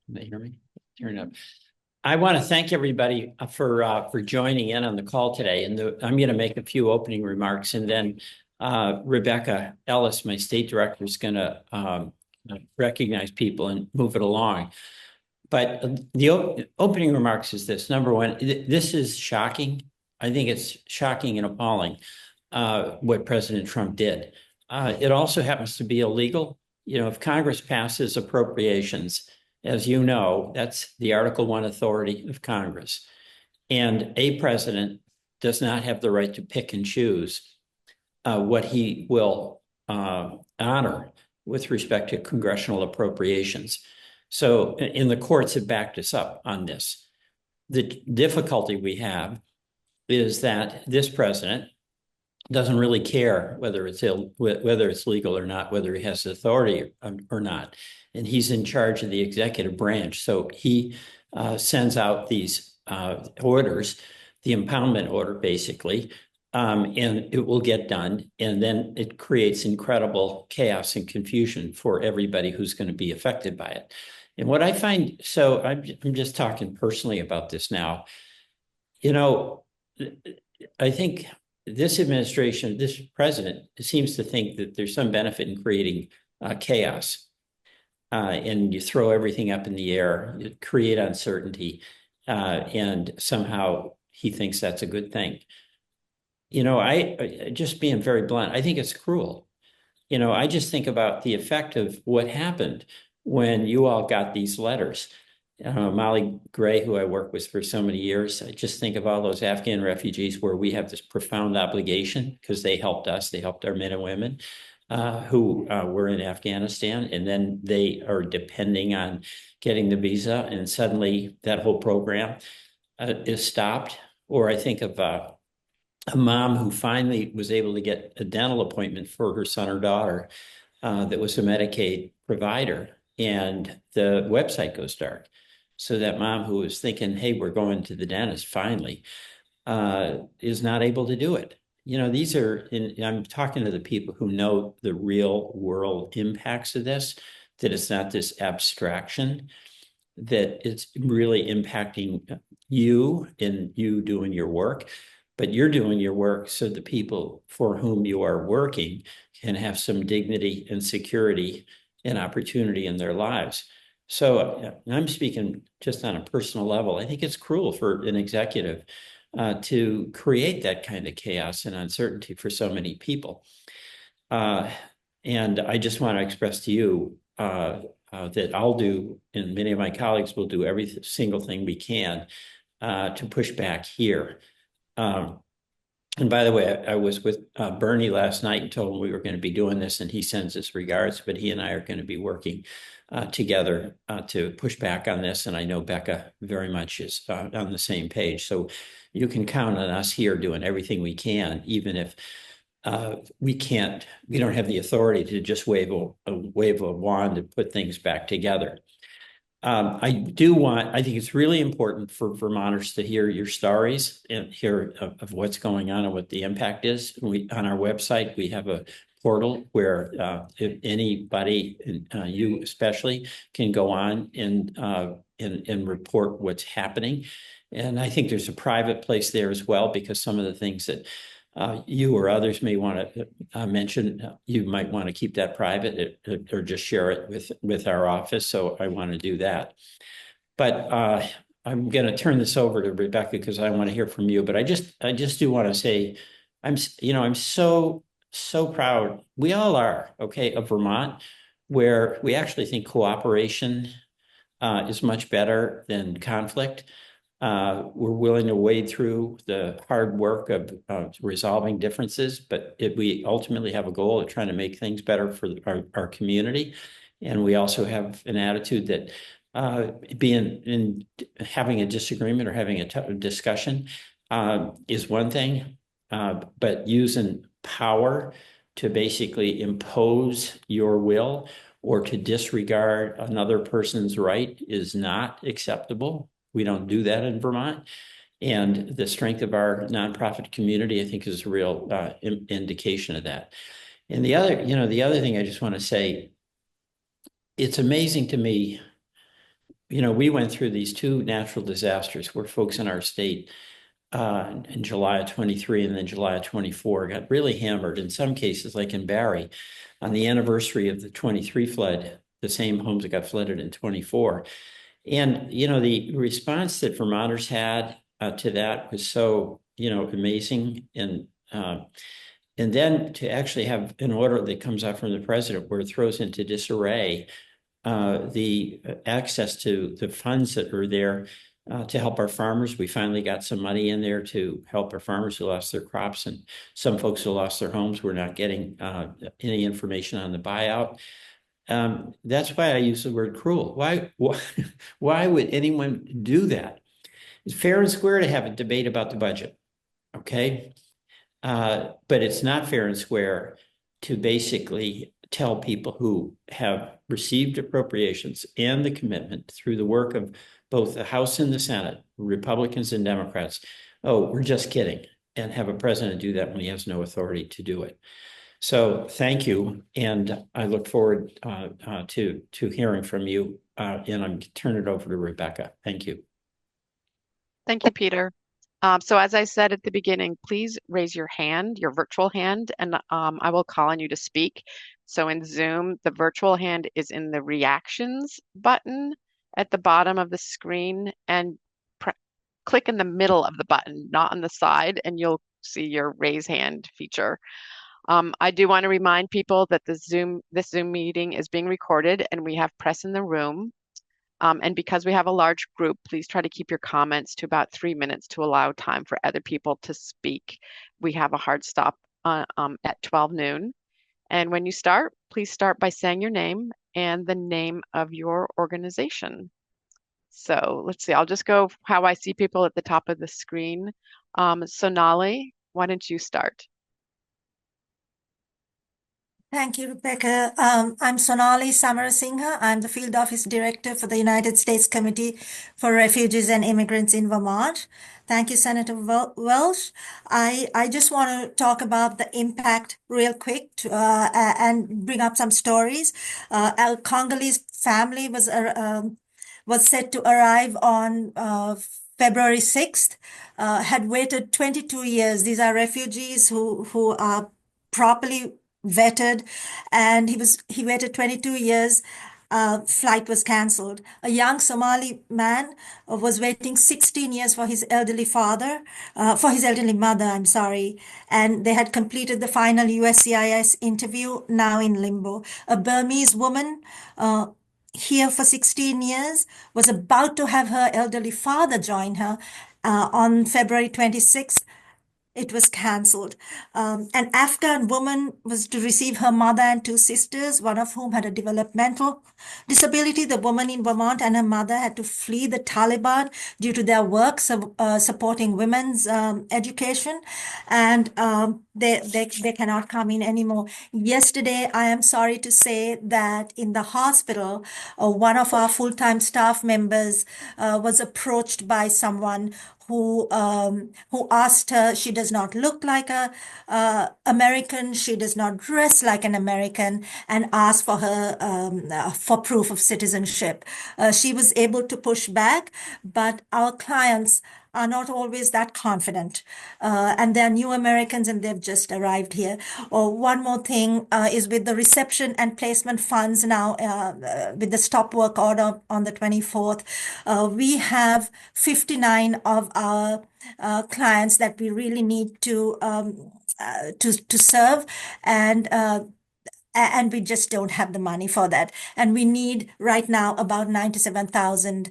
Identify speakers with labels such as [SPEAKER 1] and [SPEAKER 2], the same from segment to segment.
[SPEAKER 1] They hear me? Turn it up. I want to thank everybody for joining in on the call today. And I'm going to make a few opening remarks, and then Rebecca Ellis, my state director, is going to recognize people and move it along. But the opening remarks is this: number one, this is shocking. I think it's shocking and appalling what President Trump did. It also happens to be illegal. You know, if Congress passes appropriations, as you know, that's the Article 1 authority of Congress. And a president does not have the right to pick and choose what he will honor with respect to congressional appropriations. So, and the courts have backed us up on this. The difficulty we have is that this president doesn't really care whether it's legal or not, whether he has authority or not. And he's in charge of the executive branch. So he sends out these orders, the impoundment order, basically, and it will get done. And then it creates incredible chaos and confusion for everybody who's going to be affected by it. And what I find, so I'm just talking personally about this now, you know, I think this administration, this president seems to think that there's some benefit in creating chaos. And you throw everything up in the air, you create uncertainty, and somehow he thinks that's a good thing. You know, I just being very blunt, I think it's cruel. You know, I just think about the effect of what happened when you all got these letters. Molly Gray, who I worked with for so many years, I just think of all those Afghan refugees where we have this profound obligation because they helped us, they helped our men and women who were in Afghanistan, and then they are depending on getting the visa, and suddenly that whole program is stopped. Or I think of a mom who finally was able to get a dental appointment for her son or daughter that was a Medicaid provider, and the website goes dark. So that mom who was thinking, hey, we're going to the dentist finally, is not able to do it. You know, these are, I'm talking to the people who know the real world impacts of this, that it's not this abstraction, that it's really impacting you and you doing your work, but you're doing your work so the people for whom you are working can have some dignity and security and opportunity in their lives. So I'm speaking just on a personal level. I think it's cruel for an executive to create that kind of chaos and uncertainty for so many people. And I just want to express to you that I'll do, and many of my colleagues will do every single thing we can to push back here. And by the way, I was with Bernie last night and told him we were going to be doing this, and he sends his regards, but he and I are going to be working together to push back on this. And I know Becca very much is on the same page. So you can count on us here doing everything we can, even if we don't have the authority to just wave a wand and put things back together. I think it's really important for Vermonters to hear your stories and hear of what's going on and what the impact is. On our website, we have a portal where if anybody, you especially, can go on and report what's happening. And I think there's a private place there as well, because some of the things that you or others may want to mention, you might want to keep that private or just share it with our office. So I want to do that. But I'm going to turn this over to Rebecca because I want to hear from you. But I just do want to say, I'm so proud. We all are, okay, of Vermont, where we actually think cooperation is much better than conflict. We're willing to wade through the hard work of resolving differences, but we ultimately have a goal of trying to make things better for our community. And we also have an attitude that having a disagreement or having a discussion is one thing, but using power to basically impose your will or to disregard another person's right is not acceptable. We don't do that in Vermont. And the strength of our nonprofit community, I think, is a real indication of that. And the other thing I just want to say, it's amazing to me we went through these two natural disasters where folks in our state in July of 23 and then July of 24 got really hammered. In some cases, like in Barry, on the anniversary of the 23 flood, the same homes that got flooded in 24. And, the response that Vermonters had to that was so, amazing. And then to actually have an order that comes out from the president where it throws into disarray the access to the funds that are there to help our farmers. We finally got some money in there to help our farmers who lost their crops, and some folks who lost their homes were not getting any information on the buyout. That's why I use the word cruel. Why would anyone do that? It's fair and square to have a debate about the budget, okay? But it's not fair and square to basically tell people who have received appropriations and the commitment through the work of both the House and the Senate, Republicans and Democrats, oh, we're just kidding, and have a president do that when he has no authority to do it. So thank you, and I look forward to hearing from you, and I'm turn it over to Rebecca. Thank you.
[SPEAKER 2] Thank you, Peter. So as I said at the beginning, please raise your hand, your virtual hand, and I will call on you to speak. So in Zoom, the virtual hand is in the reactions button at the bottom of the screen, and click in the middle of the button, not on the side, and you'll see your raise hand feature. I do want to remind people that this Zoom meeting is being recorded and we have press in the room. And because we have a large group, please try to keep your comments to about 3 minutes to allow time for other people to speak. We have a hard stop at 12 noon. And when you start, please start by saying your name and the name of your organization. So let's see, I'll just go how I see people at the top of the screen. Sonali, why don't you start?
[SPEAKER 3] Thank you, Rebecca. I'm Sonali Samarasinghe. I'm the Field Office Director for the United States Committee for Refugees and Immigrants in Vermont. Thank you, Senator Welch. I just want to talk about the impact real quick and bring up some stories. Our Congolese family was set to arrive on February 6th, had waited 22 years. These are refugees who are properly vetted, and he waited 22 years. Flight was cancelled. A young Somali man was waiting 16 years for his elderly mother, I'm sorry, and they had completed the final USCIS interview, now in limbo. A Burmese woman here for 16 years was about to have her elderly father join her on February 26th. It was cancelled. An Afghan woman was to receive her mother and two sisters, one of whom had a developmental disability. The woman in Vermont and her mother had to flee the Taliban due to their work supporting women's education, and they cannot come in anymore. Yesterday, I am sorry to say that in the hospital, one of our full-time staff members was approached by someone who asked her. She does not look like a American. She does not dress like an American, and asked for her for proof of citizenship. She was able to push back, but our clients are not always that confident. And they're new Americans and they've just arrived here. One more thing is with the reception and placement funds now, with the stop work order on the 24th, we have 59 of our clients that we really need to serve, and we just don't have the money for that. And we need right now about 97,000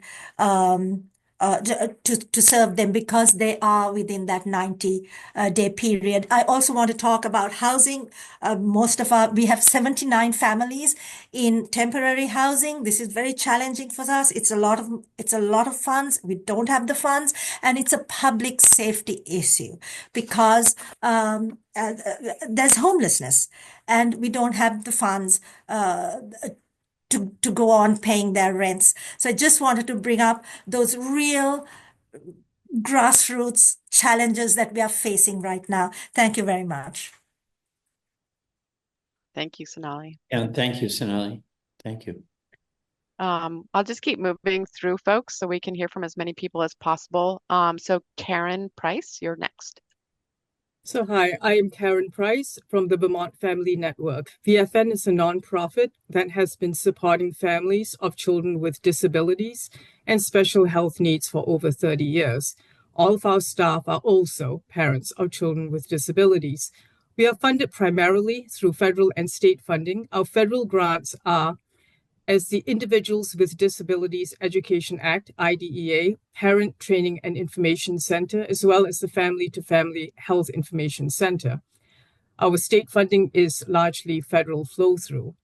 [SPEAKER 3] to serve them because they are within that 90-day period. I also want to talk about housing. We have 79 families in temporary housing. This is very challenging for us. It's a lot of funds. We don't have the funds, and it's a public safety issue because there's homelessness, and we don't have the funds to go on paying their rents. So I just wanted to bring up those real grassroots challenges that we are facing right now. Thank you very much.
[SPEAKER 2] Thank you, Sonali.
[SPEAKER 1] And thank you, Sonali. Thank you.
[SPEAKER 2] I'll just keep moving through, folks, so we can hear from as many people as possible. So Karen Price, you're next.
[SPEAKER 4] So, hi, I am Karen Price from the Vermont Family Network. VFN is a nonprofit that has been supporting families of children with disabilities and special health needs for over 30 years. All of our staff are also parents of children with disabilities. We are funded primarily through federal and state funding. Our federal grants are as the Individuals with Disabilities Education Act, IDEA, Parent Training and Information Center, as well as the Family to Family Health Information Center. Our state funding is largely federal flow-through.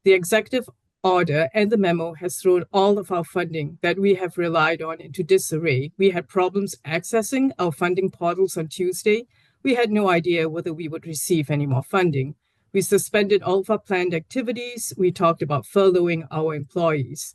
[SPEAKER 4] The executive order and the memo has thrown all of our funding that we have relied on into disarray. We had problems accessing our funding portals on Tuesday. We had no idea whether we would receive any more funding. We suspended all of our planned activities. We talked about furloughing our employees.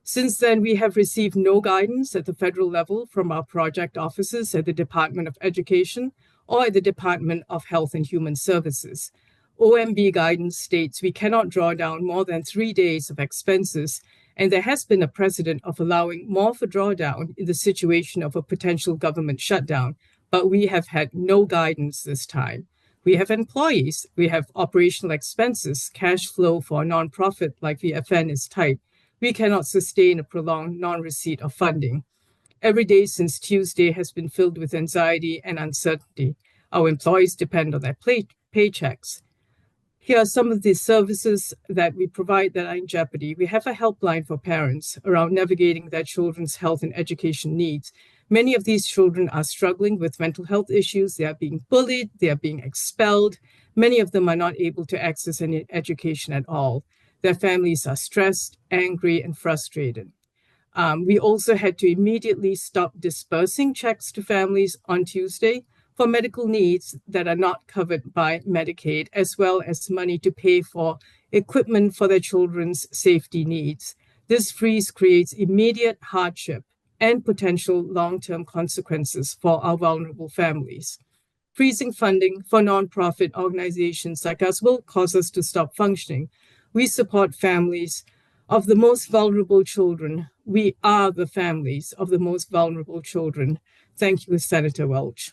[SPEAKER 4] Since then, we have received no guidance at the federal level from our project offices at the Department of Education or at the Department of Health and Human Services. OMB guidance states we cannot draw down more than 3 days of expenses, and there has been a precedent of allowing more for drawdown in the situation of a potential government shutdown, but we have had no guidance this time. We have employees, we have operational expenses, cash flow for a nonprofit like VFN is tight. We cannot sustain a prolonged non-receipt of funding. Every day since Tuesday has been filled with anxiety and uncertainty. Our employees depend on their paychecks. Here are some of the services that we provide that are in jeopardy. We have a helpline for parents around navigating their children's health and education needs. Many of these children are struggling with mental health issues. They are being bullied. They are being expelled. Many of them are not able to access any education at all. Their families are stressed, angry, and frustrated. We also had to immediately stop dispersing checks to families on Tuesday for medical needs that are not covered by Medicaid, as well as money to pay for equipment for their children's safety needs. This freeze creates immediate hardship and potential long-term consequences for our vulnerable families. Freezing funding for nonprofit organizations like us will cause us to stop functioning. We support families of the most vulnerable children. We are the families of the most vulnerable children. Thank you, Senator Welch.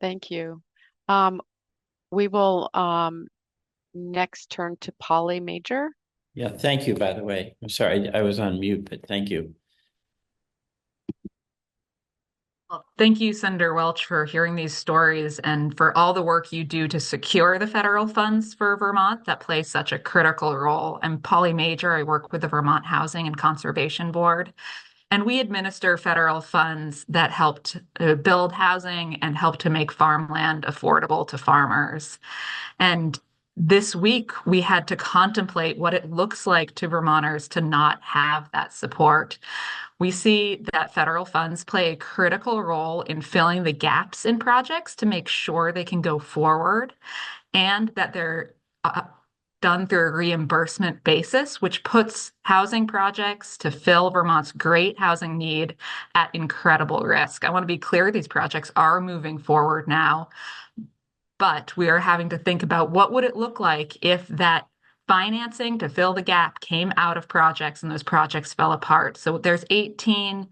[SPEAKER 2] Thank you. We will next turn to Polly Major.
[SPEAKER 1] Yeah, thank you, by the way. I'm sorry, I was on mute, but thank you.
[SPEAKER 5] Well, thank you, Senator Welch, for hearing these stories and for all the work you do to secure the federal funds for Vermont that play such a critical role. I'm Polly Major. I work with the Vermont Housing and Conservation Board, and we administer federal funds that help to build housing and help to make farmland affordable to farmers. And this week, we had to contemplate what it looks like to Vermonters to not have that support. We see that federal funds play a critical role in filling the gaps in projects to make sure they can go forward, and that they're done through a reimbursement basis, which puts housing projects to fill Vermont's great housing need at incredible risk. I want to be clear, these projects are moving forward now, but we are having to think about what would it look like if that financing to fill the gap came out of projects and those projects fell apart. So there's 18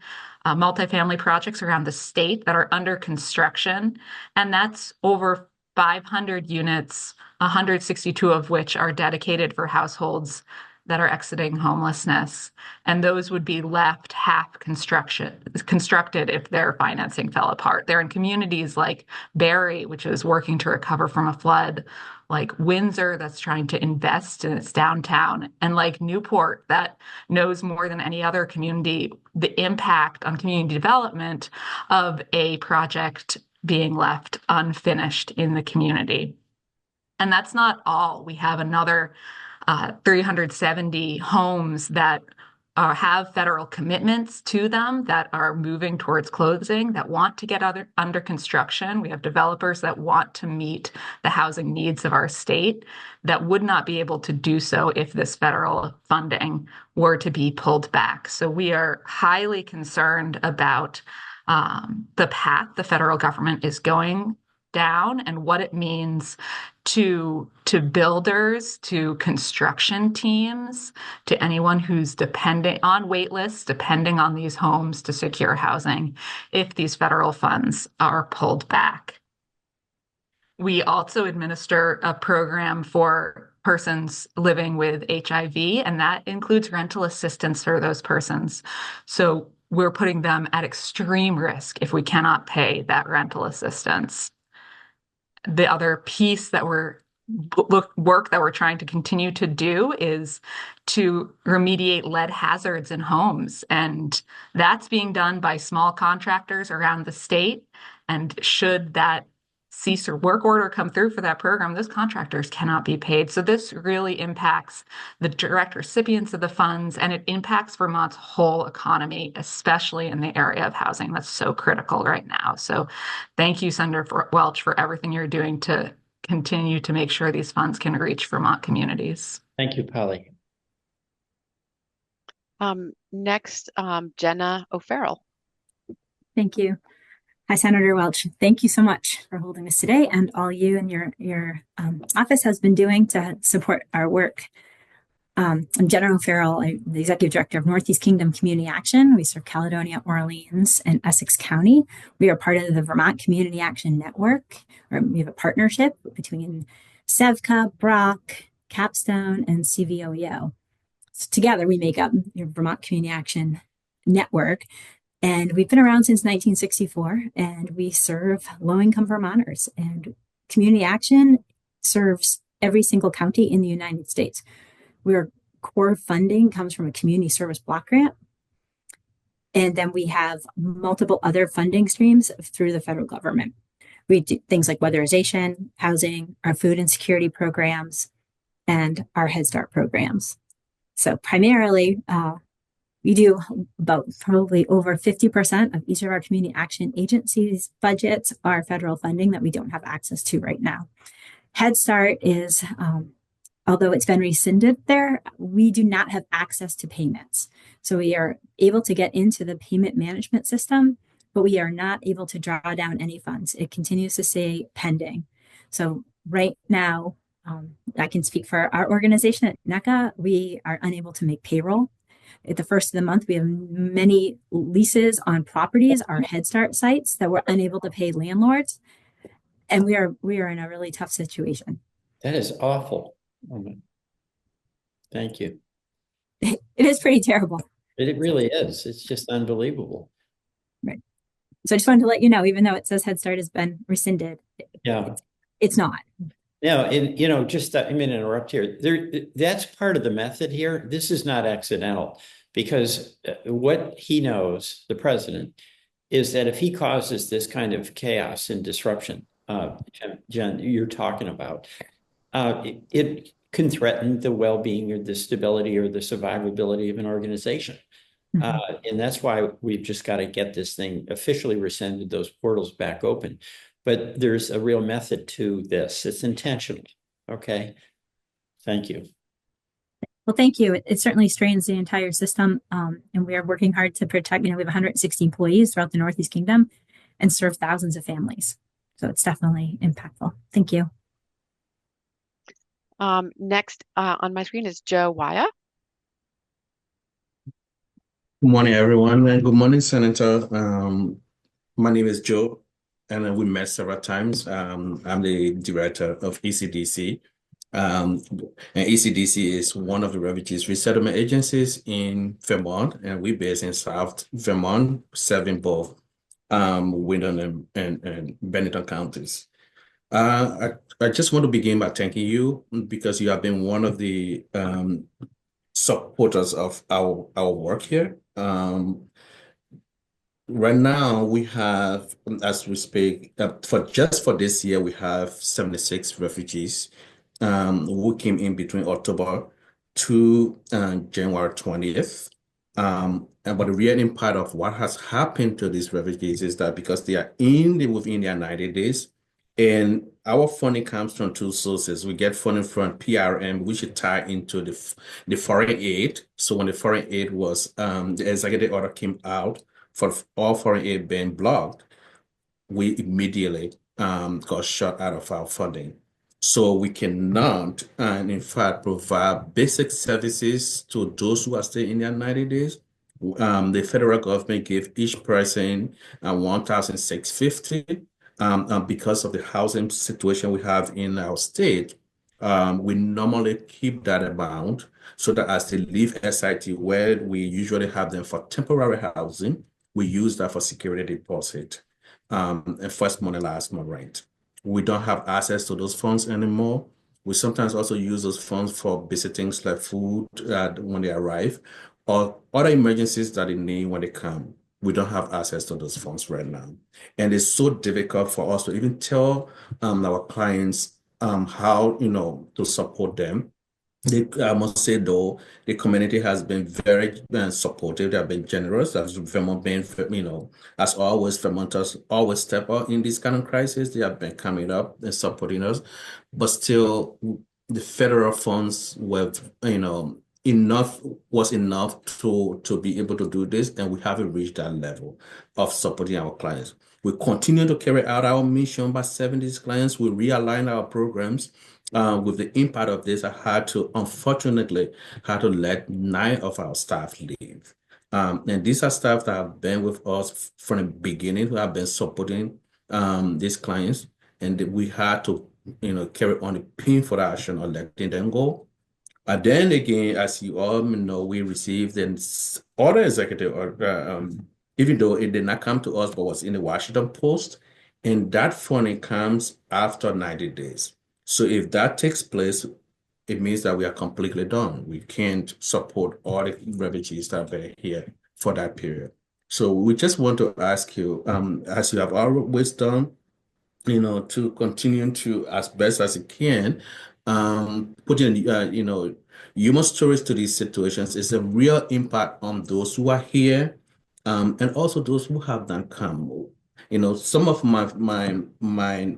[SPEAKER 5] multifamily projects around the state that are under construction, and that's over 500 units, 162 of which are dedicated for households that are exiting homelessness. And those would be left half constructed if their financing fell apart. They're in communities like Barrie, which is working to recover from a flood, like Windsor, that's trying to invest in its downtown, and like Newport, that knows more than any other community the impact on community development of a project being left unfinished in the community. And that's not all. We have another 370 homes that have federal commitments to them that are moving towards closing, that want to get under construction. We have developers that want to meet the housing needs of our state that would not be able to do so if this federal funding were to be pulled back. So we are highly concerned about the path the federal government is going down and what it means to builders, to construction teams, to anyone who's dependent on wait lists, depending on these homes to secure housing if these federal funds are pulled back. We also administer a program for persons living with HIV, and that includes rental assistance for those persons. So we're putting them at extreme risk if we cannot pay that rental assistance. The other piece that work that we're trying to continue to do is to remediate lead hazards in homes. And that's being done by small contractors around the state. And should that cease or work order come through for that program, those contractors cannot be paid. So this really impacts the direct recipients of the funds, and it impacts Vermont's whole economy, especially in the area of housing that's so critical right now. So thank you, Senator Welch, for everything you're doing to continue to make sure these funds can reach Vermont communities.
[SPEAKER 1] Thank you, Polly.
[SPEAKER 2] Next, Jenna O'Farrell.
[SPEAKER 6] Thank you. Hi, Senator Welch. Thank you so much for holding this today and all you and your office has been doing to support our work. I'm Jenna O'Farrell. I'm the Executive Director of Northeast Kingdom Community Action. We serve Caledonia, Orleans, and Essex County. We are part of the Vermont Community Action Network. We have a partnership between SEVCA, Brock, Capstone, and CVOEO. So together we make up your Vermont Community Action Network. And we've been around since 1964, and we serve low-income Vermonters. And Community Action serves every single county in the United States. Our core funding comes from a community service block grant. And then we have multiple other funding streams through the federal government. We do things like weatherization, housing, our food insecurity programs, and our Head Start programs. So primarily, we do about probably over 50% of each of our community action agencies' budgets are federal funding that we don't have access to right now. Head Start is, although it's been rescinded there, we do not have access to payments. So we are able to get into the payment management system, but we are not able to draw down any funds. It continues to say pending. So right now, I can speak for our organization at NECA, we are unable to make payroll. At the first of the month, we have many leases on properties, our Head Start sites, that we're unable to pay landlords. And we are in a really tough situation.
[SPEAKER 1] That is awful. Thank you.
[SPEAKER 6] It is pretty terrible.
[SPEAKER 1] It really is. It's just unbelievable.
[SPEAKER 6] Right. So I just wanted to let you know, even though it says Head Start has been rescinded,
[SPEAKER 1] Yeah.
[SPEAKER 6] it's not.
[SPEAKER 1] No, and just I'm going to interrupt here. That's part of the method here. This is not accidental, because what he knows, the president, is that if he causes this kind of chaos and disruption, Jen, you're talking about, it can threaten the well-being or the stability or the survivability of an organization. And that's why we've just got to get this thing officially rescinded, those portals back open. But there's a real method to this. It's intentional. Okay. Thank you.
[SPEAKER 6] Well, thank you. It certainly strains the entire system. And we are working hard to protect, we have 160 employees throughout the Northeast Kingdom and serve thousands of families. So it's definitely impactful. Thank you.
[SPEAKER 2] Next on my screen is Joe Waya.
[SPEAKER 7] Good morning, everyone, and good morning, Senator. My name is Joe, and we met several times. I'm the director of ECDC. And ECDC is one of the refugees resettlement agencies in Vermont, and we're based in South Vermont, serving both Windham and Bennington counties. I just want to begin by thanking you, because you have been one of the supporters of our work here. Right now, we have, as we speak, for this year, we have 76 refugees who came in between October to January 20th. But the real impact of what has happened to these refugees is that because they are within their 90 days, and our funding comes from two sources. We get funding from PRM, which is tied into the foreign aid. So when the foreign aid was, the executive order came out for all foreign aid being blocked, we immediately got shut out of our funding. So we cannot, and in fact, provide basic services to those who are staying in their 90 days. The federal government gave each person 1,650. Because of the housing situation we have in our state, we normally keep that amount so that as they leave SIT, where we usually have them for temporary housing, we use that for security deposit, and first money, last month rent. We don't have access to those funds anymore. We sometimes also use those funds for basic things like food when they arrive, or other emergencies that they need when they come. We don't have access to those funds right now. And it's so difficult for us to even tell our clients how, to support them. I must say, though, the community has been very supportive. They have been generous. As Vermont been, as always, Vermonters always step up in this kind of crisis. They have been coming up and supporting us. But still, the federal funds were, enough was enough to be able to do this, and we haven't reached that level of supporting our clients. We continue to carry out our mission by serving these clients. We realign our programs. With the impact of this, unfortunately, had to let 9 of our staff leave. And these are staff that have been with us from the beginning, who have been supporting these clients. And we had to, carry on a painful action of letting them go. And then again, as you all know, we received an other executive order, even though it did not come to us, but was in the Washington Post. And that funding comes after 90 days. So if that takes place, it means that we are completely done. We can't support all the refugees that have been here for that period. So we just want to ask you, as you have always done, to continue to, as best as you can, put in, human stories to these situations is a real impact on those who are here, and also those who have not come. Some of my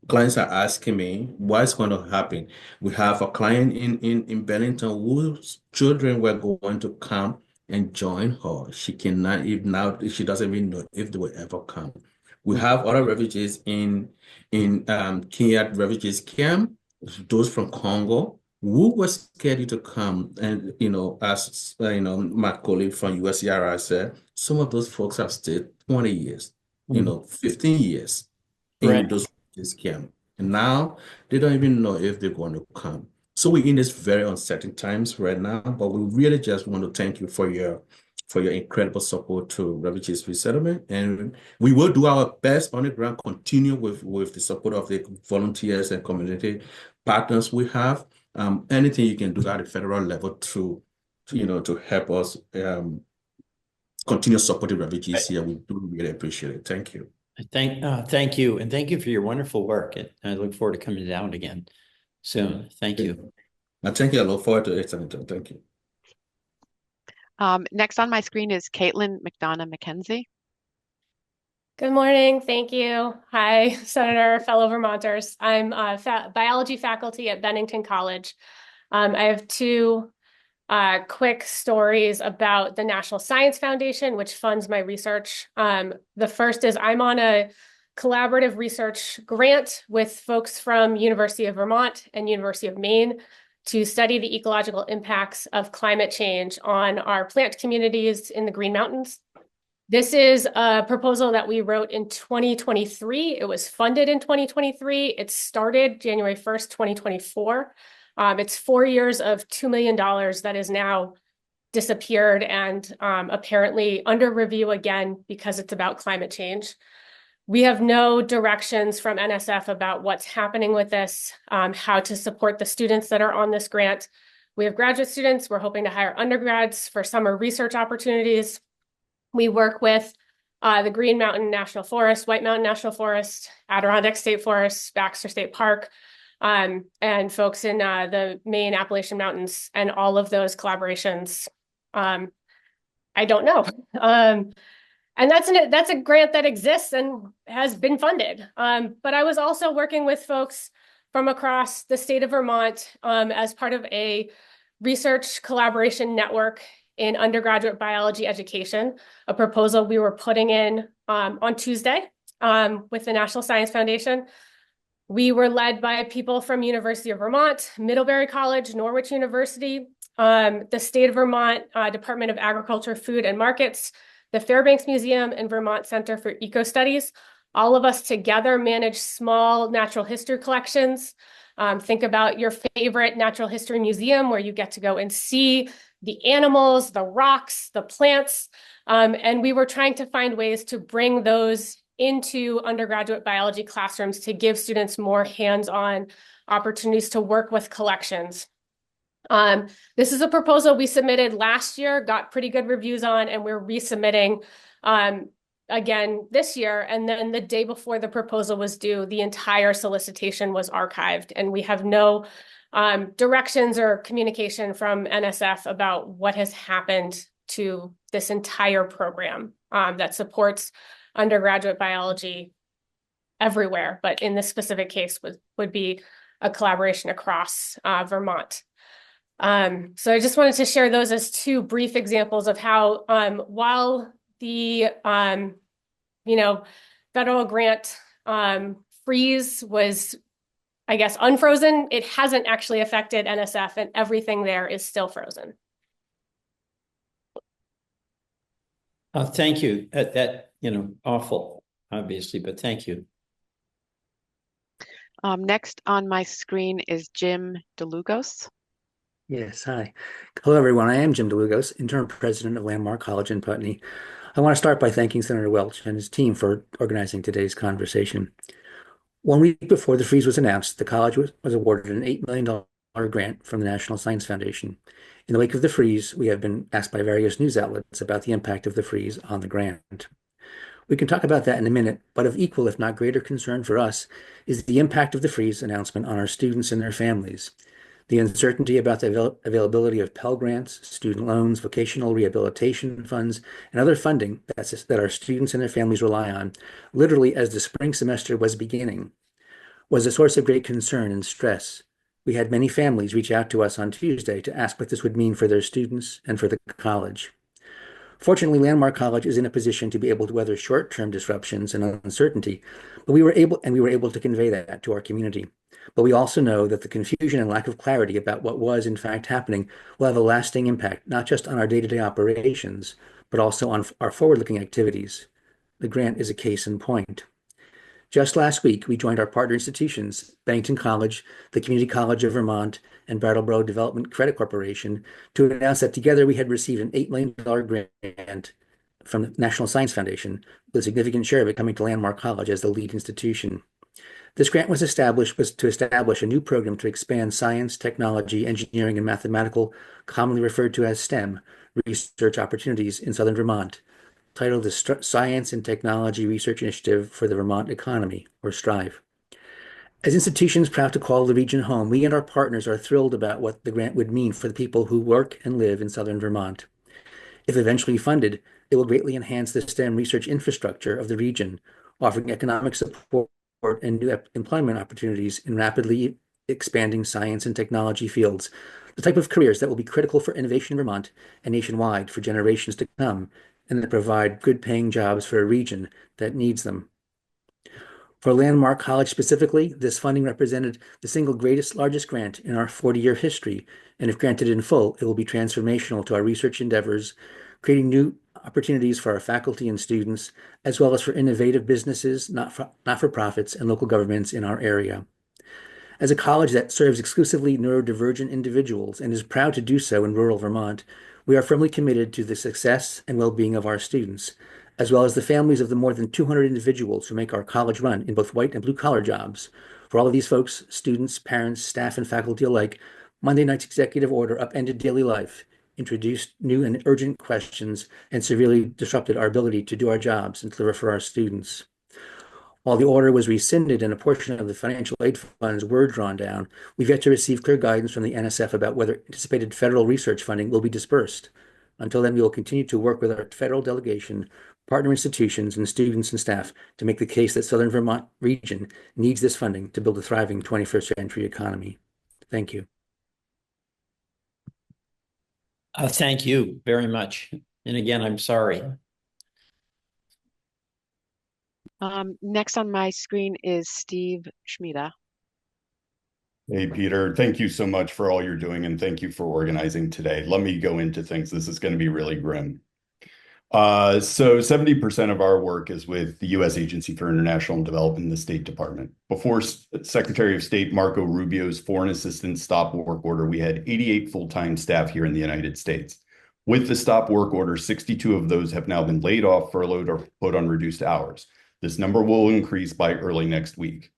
[SPEAKER 7] clients are asking me what's going to happen. We have a client in Bennington whose children were going to come and join her. She cannot even now, she doesn't even know if they will ever come. We have other refugees in Kenya refugees camp, those from Congo who were scared to come. And, as my colleague from USCRI said, some of those folks have stayed 20 years, 15 years in
[SPEAKER 1] Right.
[SPEAKER 7] those refugees camp. And now they don't even know if they're going to come. So we're in this very uncertain times right now, but we really just want to thank you for your incredible support to refugees resettlement. And we will do our best on the ground, continue with the support of the volunteers and community partners we have. Anything you can do at the federal level to help us continue supporting refugees here, we do really appreciate it. Thank you.
[SPEAKER 1] Thank you. And thank you for your wonderful work. And I look forward to coming down again soon. Thank you.
[SPEAKER 7] I thank you. I look forward to it, Senator. Thank you.
[SPEAKER 2] Next on my screen is Caitlin McDonough-McKenzie.
[SPEAKER 8] Good morning. Thank you. Hi, Senator, fellow Vermonters. I'm biology faculty at Bennington College. I have 2 quick stories about the National Science Foundation, which funds my research. The first is I'm on a collaborative research grant with folks from University of Vermont and University of Maine to study the ecological impacts of climate change on our plant communities in the Green Mountains. This is a proposal that we wrote in 2023. It was funded in 2023. It started January 1st, 2024. It's 4 years of $2 million that is now disappeared and apparently under review again because it's about climate change. We have no directions from NSF about what's happening with this, how to support the students that are on this grant. We have graduate students. We're hoping to hire undergrads for summer research opportunities. We work with the Green Mountain National Forest, White Mountain National Forest, Adirondack State Forest, Baxter State Park, and folks in the Maine Appalachian Mountains, and all of those collaborations. I don't know. And that's a grant that exists and has been funded. But I was also working with folks from across the state of Vermont as part of a research collaboration network in undergraduate biology education, a proposal we were putting in on Tuesday. with the National Science Foundation. We were led by people from University of Vermont, Middlebury College, Norwich University, the State of Vermont Department of Agriculture, Food and Markets, the Fairbanks Museum, and Vermont Center for Eco Studies. All of us together manage small natural history collections. Think about your favorite natural history museum where you get to go and see the animals, the rocks, the plants. And we were trying to find ways to bring those into undergraduate biology classrooms to give students more hands-on opportunities to work with collections. This is a proposal we submitted last year, got pretty good reviews on, and we're resubmitting again this year. And then the day before the proposal was due, the entire solicitation was archived, and we have no directions or communication from NSF about what has happened to this entire program that supports undergraduate biology everywhere, but in this specific case would be a collaboration across Vermont. So I just wanted to share those as two brief examples of how while the federal grant freeze was, I guess, unfrozen, it hasn't actually affected NSF, and everything there is still frozen.
[SPEAKER 1] Thank you. That awful, obviously, but thank you.
[SPEAKER 2] Next on my screen is Jim DeLugos.
[SPEAKER 9] Yes, hi. Hello, everyone. I am Jim DeLugos, interim president of Landmark College in Putney. I want to start by thanking Senator Welch and his team for organizing today's conversation. 1 week before the freeze was announced, the college was awarded an $8 million grant from the National Science Foundation. In the wake of the freeze, we have been asked by various news outlets about the impact of the freeze on the grant. We can talk about that in a minute, but of equal, if not greater concern for us, is the impact of the freeze announcement on our students and their families. The uncertainty about the availability of Pell Grants, student loans, vocational rehabilitation funds, and other funding that our students and their families rely on, literally as the spring semester was beginning, was a source of great concern and stress. We had many families reach out to us on Tuesday to ask what this would mean for their students and for the college. Fortunately, Landmark College is in a position to be able to weather short-term disruptions and uncertainty, but we were able to convey that to our community. But we also know that the confusion and lack of clarity about what was in fact happening will have a lasting impact, not just on our day-to-day operations, but also on our forward-looking activities. The grant is a case in point. Just last week, we joined our partner institutions, Bennington College, the Community College of Vermont, and Brattleboro Development Credit Corporation, to announce that together we had received an $8 million grant from the National Science Foundation, with a significant share of it coming to Landmark College as the lead institution. This grant was to establish a new program to expand science, technology, engineering, and mathematical, commonly referred to as STEM, research opportunities in Southern Vermont, titled the Science and Technology Research Initiative for the Vermont Economy, or STRIVE. As institutions proud to call the region home, we and our partners are thrilled about what the grant would mean for the people who work and live in Southern Vermont. If eventually funded, it will greatly enhance the STEM research infrastructure of the region, offering economic support and new employment opportunities in rapidly expanding science and technology fields, the type of careers that will be critical for innovation in Vermont and nationwide for generations to come, and that provide good-paying jobs for a region that needs them. For Landmark College specifically, this funding represented the single largest grant in our 40-year history, and if granted in full, it will be transformational to our research endeavors, creating new opportunities for our faculty and students, as well as for innovative businesses, not-for-profits, and local governments in our area. As a college that serves exclusively neurodivergent individuals and is proud to do so in rural Vermont, we are firmly committed to the success and well-being of our students, as well as the families of the more than 200 individuals who make our college run in both white and blue-collar jobs. For all of these folks, students, parents, staff, and faculty alike, Monday night's executive order upended daily life, introduced new and urgent questions, and severely disrupted our ability to do our jobs and deliver for our students. While the order was rescinded and a portion of the financial aid funds were drawn down, we've yet to receive clear guidance from the NSF about whether anticipated federal research funding will be dispersed. Until then, we will continue to work with our federal delegation, partner institutions, and students and staff to make the case that Southern Vermont region needs this funding to build a thriving 21st century economy. Thank you.
[SPEAKER 1] Thank you very much. And again, I'm sorry.
[SPEAKER 2] Next on my screen is Steve Schmida.
[SPEAKER 10] Hey, Peter, thank you so much for all you're doing, and thank you for organizing today. Let me go into things. This is going to be really grim. So 70% of our work is with the U.S. Agency for International Development in the State Department. Before Secretary of State Marco Rubio's foreign assistance stop work order, we had 88 full-time staff here in the United States. With the stop work order, 62 of those have now been laid off, furloughed, or put on reduced hours. This number will increase by early next week.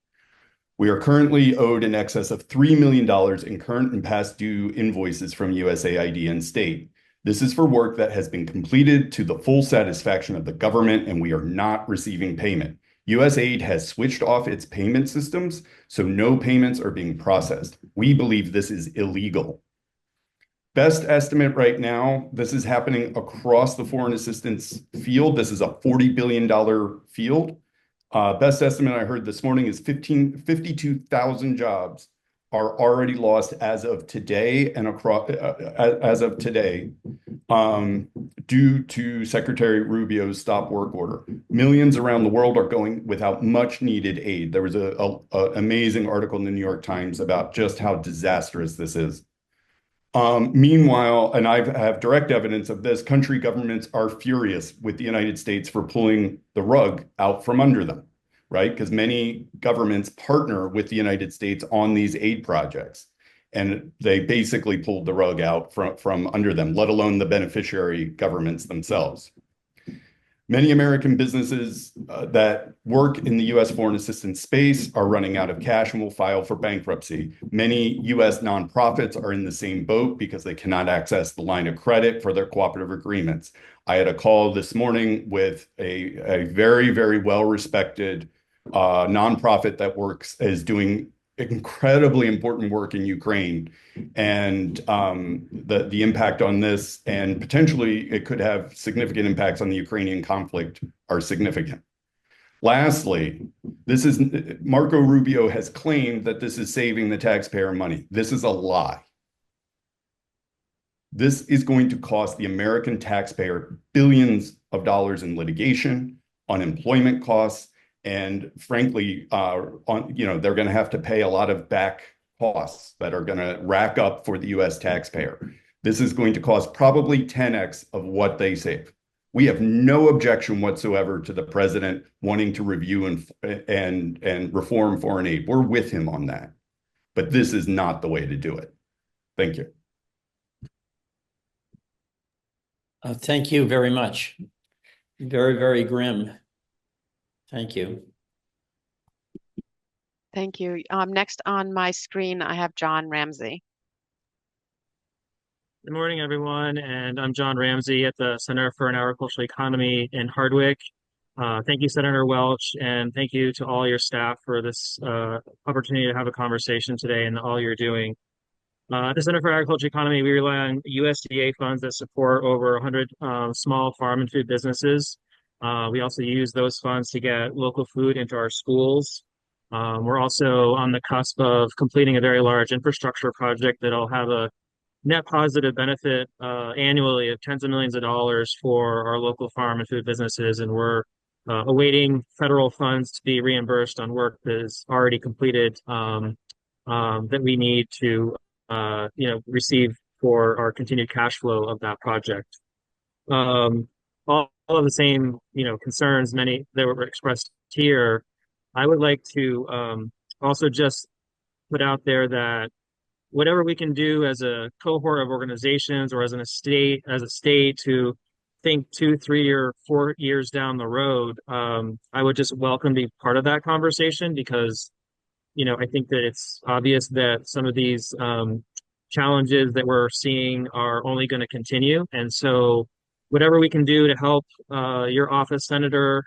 [SPEAKER 10] We are currently owed in excess of $3 million in current and past due invoices from USAID and state. This is for work that has been completed to the full satisfaction of the government, and we are not receiving payment. USAID has switched off its payment systems, so no payments are being processed. We believe this is illegal. Best estimate right now, this is happening across the foreign assistance field. This is a $40 billion field. Best estimate I heard this morning is 52,000 jobs are already lost as of today and due to Secretary Rubio's stop work order. Millions around the world are going without much needed aid. There was an amazing article in the New York Times about just how disastrous this is. Meanwhile, and I have direct evidence of this, country governments are furious with the United States for pulling the rug out from under them, right? Because many governments partner with the United States on these aid projects, and they basically pulled the rug out from under them, let alone the beneficiary governments themselves. Many American businesses that work in the U.S. foreign assistance space are running out of cash and will file for bankruptcy. Many U.S. nonprofits are in the same boat because they cannot access the line of credit for their cooperative agreements. I had a call this morning with a very, very well-respected nonprofit that is doing incredibly important work in Ukraine, and the impact on this, and potentially it could have significant impacts on the Ukrainian conflict, are significant. Lastly, Marco Rubio has claimed that this is saving the taxpayer money. This is a lie. This is going to cost the American taxpayer billions of dollars in litigation, unemployment costs, and frankly, they're going to have to pay a lot of back costs that are going to rack up for the U.S. taxpayer. This is going to cost probably 10x of what they save. We have no objection whatsoever to the president wanting to review and reform foreign aid. We're with him on that. But this is not the way to do it. Thank you.
[SPEAKER 1] Thank you very much. Very, very grim. Thank you.
[SPEAKER 2] Thank you. Next on my screen, I have John Ramsey.
[SPEAKER 11] Good morning, everyone, and I'm John Ramsey at the Center for an Agricultural Economy in Hardwick. Thank you, Senator Welch, and thank you to all your staff for this opportunity to have a conversation today and all you're doing. At the Center for Agricultural Economy, we rely on USDA funds that support over 100 small farm and food businesses. We also use those funds to get local food into our schools. We're also on the cusp of completing a very large infrastructure project that'll have a net positive benefit annually of tens of millions of dollars for our local farm and food businesses, and we're awaiting federal funds to be reimbursed on work that is already completed that we need to receive for our continued cash flow of that project. All of the same concerns, many that were expressed here, I would like to also just put out there that whatever we can do as a cohort of organizations or as a state to think 2, 3, or 4 years down the road, I would just welcome being part of that conversation, because I think that it's obvious that some of these challenges that we're seeing are only going to continue. And so whatever we can do to help your office, Senator,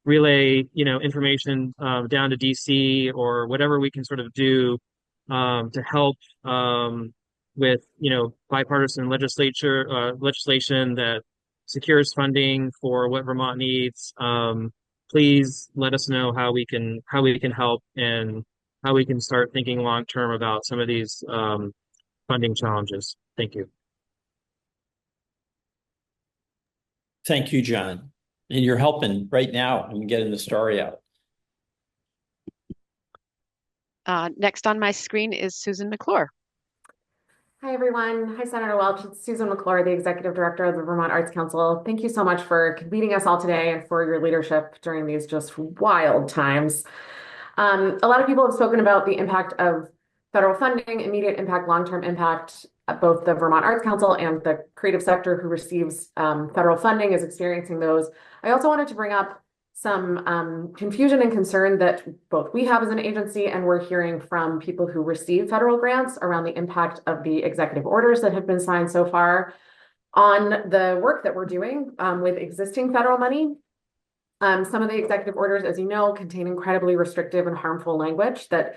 [SPEAKER 11] relay information down to DC, or whatever we can sort of do to help with bipartisan legislation that secures funding for what Vermont needs. Please let us know how we can help, and how we can start thinking long term about some of these funding challenges. Thank you.
[SPEAKER 1] Thank you, John. And you're helping right now. I'm getting the story out.
[SPEAKER 2] Next on my screen is Susan McClure.
[SPEAKER 12] Hi, everyone. Hi, Senator Welch. It's Susan McClure, the Executive Director of the Vermont Arts Council. Thank you so much for convening us all today and for your leadership during these just wild times. A lot of people have spoken about the impact of federal funding, immediate impact, long-term impact. Both the Vermont Arts Council and the creative sector who receives federal funding is experiencing those. I also wanted to bring up some confusion and concern that both we have as an agency and we're hearing from people who receive federal grants around the impact of the executive orders that have been signed so far on the work that we're doing with existing federal money. Some of the executive orders, as you know, contain incredibly restrictive and harmful language that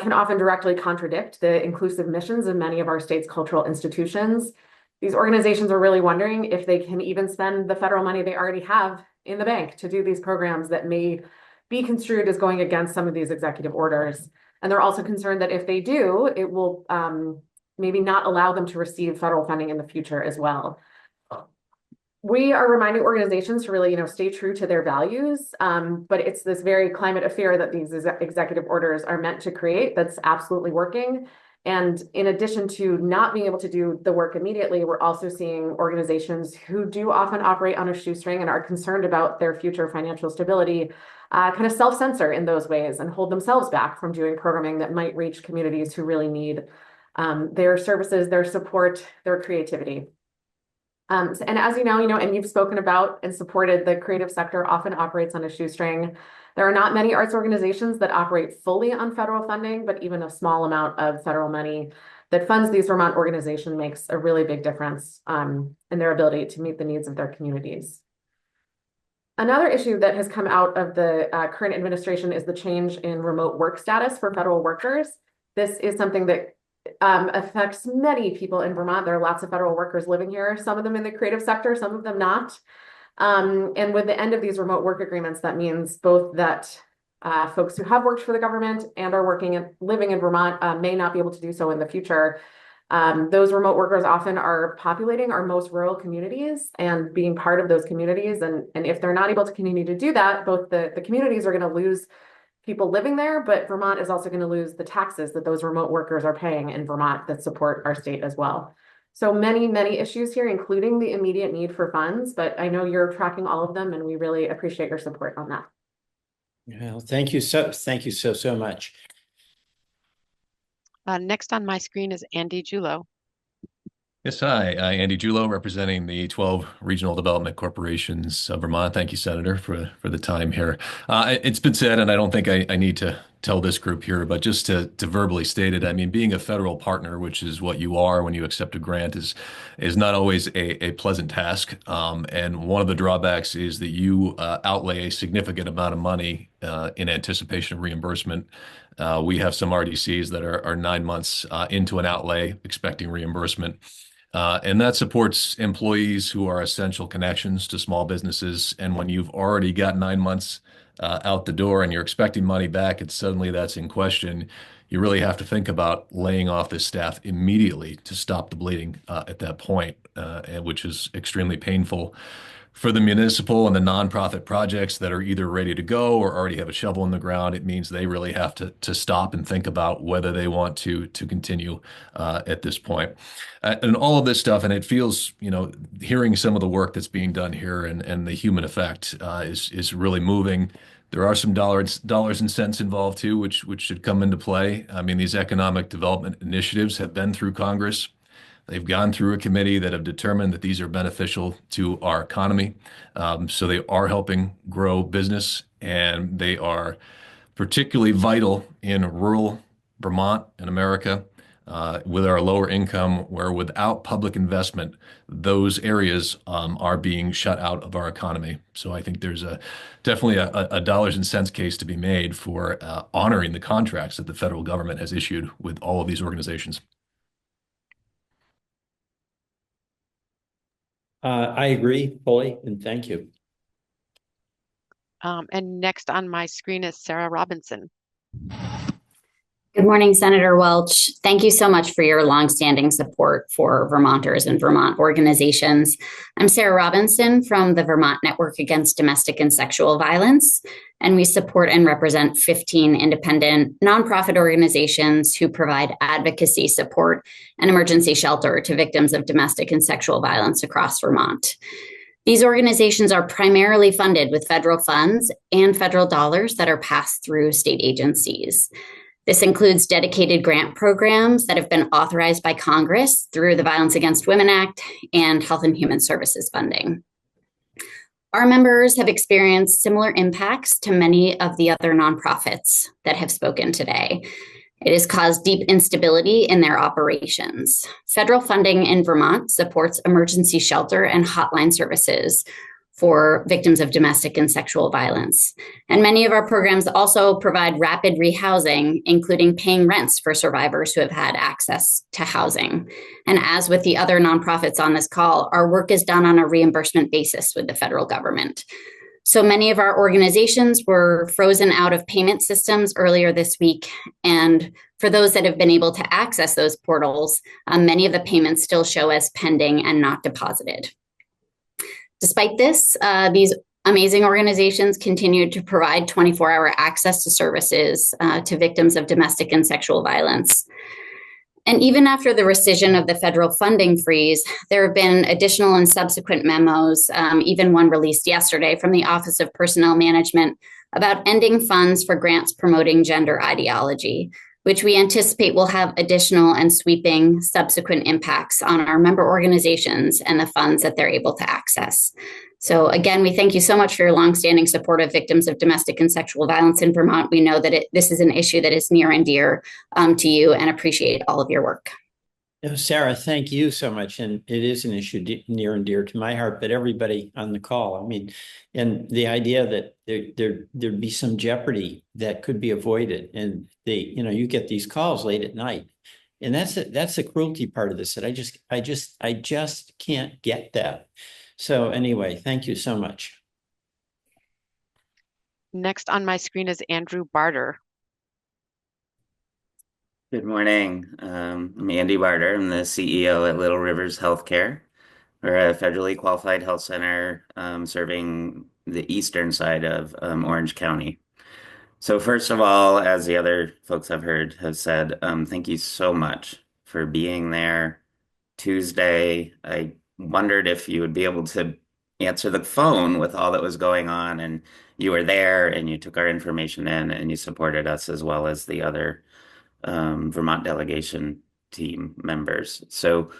[SPEAKER 12] can often directly contradict the inclusive missions of many of our state's cultural institutions. These organizations are really wondering if they can even spend the federal money they already have in the bank to do these programs that may be construed as going against some of these executive orders. And they're also concerned that if they do, it will maybe not allow them to receive federal funding in the future as well. We are reminding organizations to really, stay true to their values, but it's this very climate of fear that these executive orders are meant to create that's absolutely working. And in addition to not being able to do the work immediately, we're also seeing organizations who do often operate on a shoestring and are concerned about their future financial stability, kind of self-censor in those ways and hold themselves back from doing programming that might reach communities who really need their services, their support, their creativity. And as you know, and you've spoken about and supported, the creative sector often operates on a shoestring. There are not many arts organizations that operate fully on federal funding, but even a small amount of federal money that funds these Vermont organizations makes a really big difference in their ability to meet the needs of their communities. Another issue that has come out of the current administration is the change in remote work status for federal workers. This is something that affects many people in Vermont. There are lots of federal workers living here, some of them in the creative sector, some of them not. And with the end of these remote work agreements, that means both that folks who have worked for the government and are working and living in Vermont may not be able to do so in the future. Those remote workers often are populating our most rural communities and being part of those communities. And if they're not able to continue to do that, both the communities are going to lose people living there, but Vermont is also going to lose the taxes that those remote workers are paying in Vermont that support our state as well. So many, many issues here, including the immediate need for funds, but I know you're tracking all of them and we really appreciate your support on that.
[SPEAKER 1] Well, thank you so much.
[SPEAKER 2] Next on my screen is Andy Julo.
[SPEAKER 13] Yes, hi. Andy Julo, representing the 12 regional development corporations of Vermont. Thank you, Senator, for the time here. It's been said, and I don't think I need to tell this group here, but just to verbally state it, I mean, being a federal partner, which is what you are when you accept a grant, is not always a pleasant task. And one of the drawbacks is that you outlay a significant amount of money in anticipation of reimbursement. We have some RDCs that are 9 months into an outlay expecting reimbursement. And that supports employees who are essential connections to small businesses. And when you've already got 9 months out the door and you're expecting money back, and suddenly that's in question, you really have to think about laying off this staff immediately to stop the bleeding at that point, which is extremely painful for the municipal and the nonprofit projects that are either ready to go or already have a shovel in the ground. It means they really have to stop and think about whether they want to continue at this point. And all of this stuff, and it feels, hearing some of the work that's being done here and the human effect is really moving. There are some dollars and cents involved too, which should come into play. I mean, these economic development initiatives have been through Congress. They've gone through a committee that have determined that these are beneficial to our economy. So they are helping grow business, and they are particularly vital in rural Vermont and America with our lower income, where without public investment, those areas are being shut out of our economy. So I think there's definitely a dollars and cents case to be made for honoring the contracts that the federal government has issued with all of these organizations.
[SPEAKER 1] I agree fully, and thank you.
[SPEAKER 2] And next on my screen is Sarah Robinson.
[SPEAKER 14] Good morning, Senator Welch. Thank you so much for your longstanding support for Vermonters and Vermont organizations. I'm Sarah Robinson from the Vermont Network Against Domestic and Sexual Violence, and we support and represent 15 independent nonprofit organizations who provide advocacy support and emergency shelter to victims of domestic and sexual violence across Vermont. These organizations are primarily funded with federal funds and federal dollars that are passed through state agencies. This includes dedicated grant programs that have been authorized by Congress through the Violence Against Women Act and Health and Human Services funding. Our members have experienced similar impacts to many of the other nonprofits that have spoken today. It has caused deep instability in their operations. Federal funding in Vermont supports emergency shelter and hotline services for victims of domestic and sexual violence. And many of our programs also provide rapid rehousing, including paying rents for survivors who have had access to housing. And as with the other nonprofits on this call, our work is done on a reimbursement basis with the federal government. So many of our organizations were frozen out of payment systems earlier this week. And for those that have been able to access those portals, many of the payments still show as pending and not deposited. Despite this, these amazing organizations continue to provide 24-hour access to services to victims of domestic and sexual violence. And even after the rescission of the federal funding freeze, there have been additional and subsequent memos, even one released yesterday from the Office of Personnel Management about ending funds for grants promoting gender ideology, which we anticipate will have additional and sweeping subsequent impacts on our member organizations and the funds that they're able to access. So again, we thank you so much for your longstanding support of victims of domestic and sexual violence in Vermont. We know that this is an issue that is near and dear to you, and appreciate all of your work.
[SPEAKER 1] Sarah, thank you so much. And it is an issue near and dear to my heart, but everybody on the call. I mean, and the idea that there'd be some jeopardy that could be avoided. And you get these calls late at night. And that's the cruelty part of this that I just can't get that. So anyway, thank you so much.
[SPEAKER 2] Next on my screen is Andrew Barter.
[SPEAKER 15] Good morning. I'm Andy Barter. I'm the CEO at Little Rivers Healthcare. We're a federally qualified health center serving the eastern side of Orange County. So first of all, as the other folks I've heard have said, thank you so much for being there Tuesday. I wondered if you would be able to answer the phone with all that was going on, and you were there and you took our information in and you supported us as well as the other Vermont delegation team members. So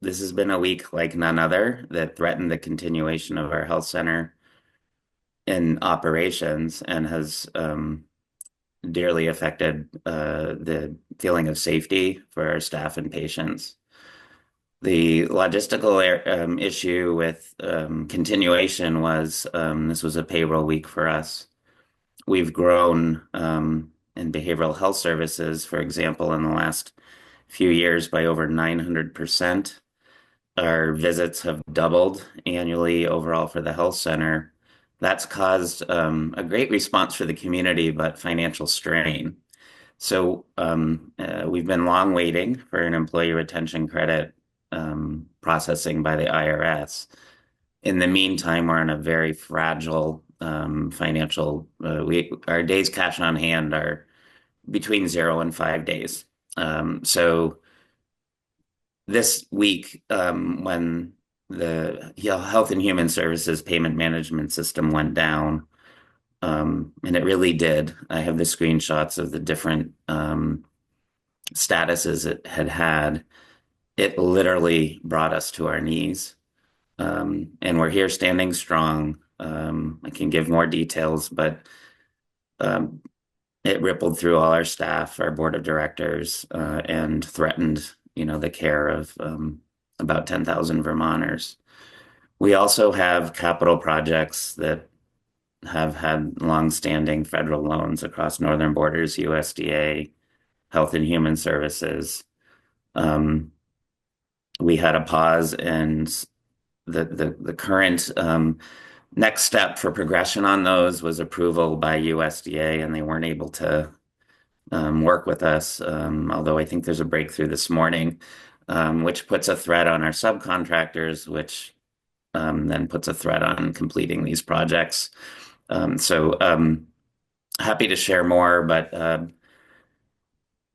[SPEAKER 15] this has been a week like none other that threatened the continuation of our health center in operations and has dearly affected the feeling of safety for our staff and patients. The logistical issue with continuation was this was a payroll week for us. We've grown in behavioral health services, for example, in the last few years by over 900%. Our visits have doubled annually overall for the health center. That's caused a great response for the community, but financial strain. So we've been long waiting for an employee retention credit processing by the IRS. In the meantime, we're in a very fragile financial, our days cash on hand are between 0 and 5 days. So this week, when the Health and Human Services payment management system went down, and it really did. I have the screenshots of the different statuses it had. It literally brought us to our knees. And we're here standing strong. I can give more details, but it rippled through all our staff, our board of directors, and threatened, the care of about 10,000 Vermonters. We also have capital projects that have had longstanding federal loans across Northern Borders, USDA, Health and Human Services. We had a pause, and the current next step for progression on those was approval by USDA, and they weren't able to work with us. Although I think there's a breakthrough this morning, which puts a threat on our subcontractors, which then puts a threat on completing these projects. So happy to share more, but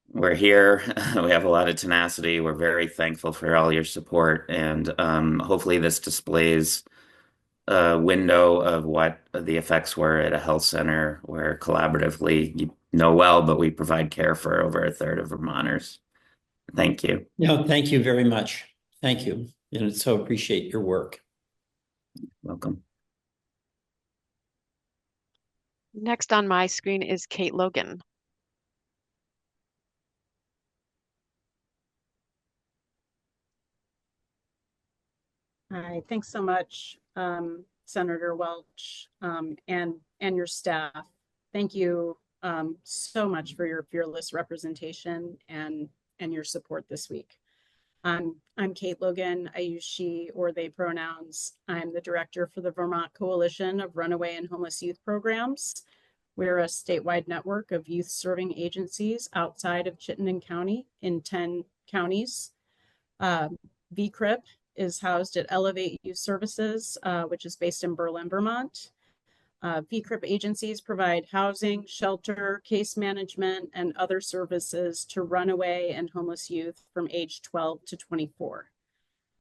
[SPEAKER 15] we're here. We have a lot of tenacity. We're very thankful for all your support, and hopefully this displays a window of what the effects were at a health center where collaboratively, you know well, but we provide care for over a third of Vermonters. Thank you.
[SPEAKER 1] No, thank you very much. Thank you. And so appreciate your work.
[SPEAKER 15] Welcome.
[SPEAKER 2] Next on my screen is Kate Logan.
[SPEAKER 16] Hi, thanks so much, Senator Welch, and your staff. Thank you so much for your fearless representation and your support this week. I'm Kate Logan. I use she or they pronouns. I'm the director for the Vermont Coalition of Runaway and Homeless Youth Programs. We're a statewide network of youth serving agencies outside of Chittenden County in 10 counties. VCRIP is housed at Elevate Youth Services, which is based in Berlin, Vermont. VCRIP agencies provide housing, shelter, case management, and other services to runaway and homeless youth from age 12 to 24.